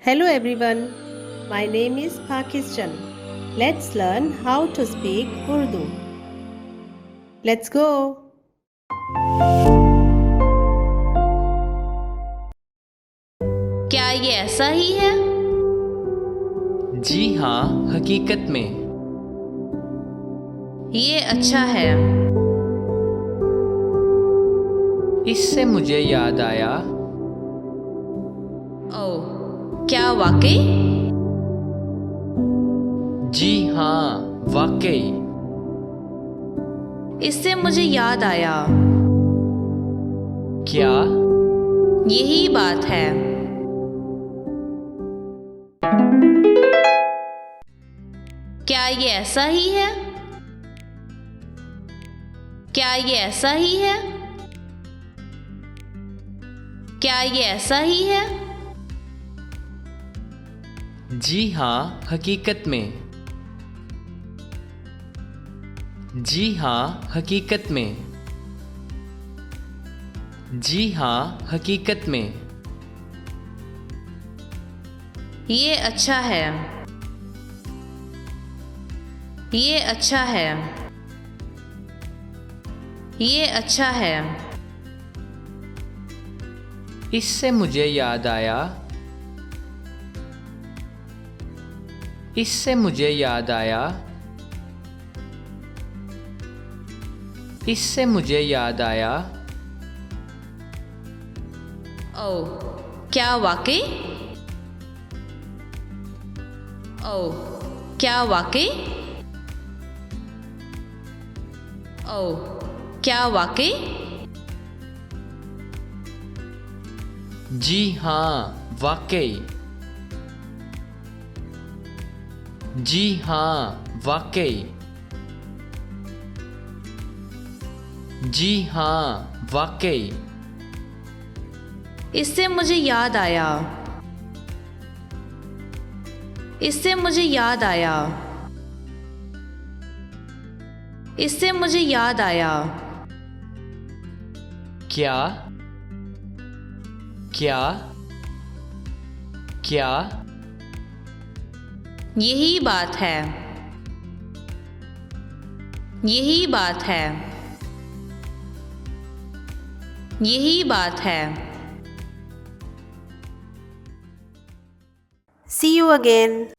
Hello everyone, my name is Pakistan. Let's learn how to speak Urdu. Let's go. क्या ये ऐसा ही है? जी हाँ, हकीकत में। ये अच्छा है। इससे मुझे याद आया। ओह, क्या वाकई? जी हाँ, वाकई। इससे मुझे याद आया। क्या? यही बात है। क्या ये ऐसा ही है? क्या ये ऐसा ही है? क्या ये ऐसा ही है? जी हाँ, हकीकत में। जी हाँ, हकीकत में। जी हाँ, हकीकत में। ये अच्छा है। ये अच्छा है। ये अच्छा है। इससे मुझे याद आया। इससे मुझे याद आया। इससे मुझे याद आया। ओह, क्या वाकई? ओह, क्या वाकई? ओह, क्या वाकई? जी हाँ, वाकई। जी हाँ, वाकई। जी हाँ, वाकई। इससे मुझे याद आया। इससे मुझे याद आया। इससे मुझे याद आया। क्या? क्या? क्या? यही बात है। यही बात है। यही बात है। See you again.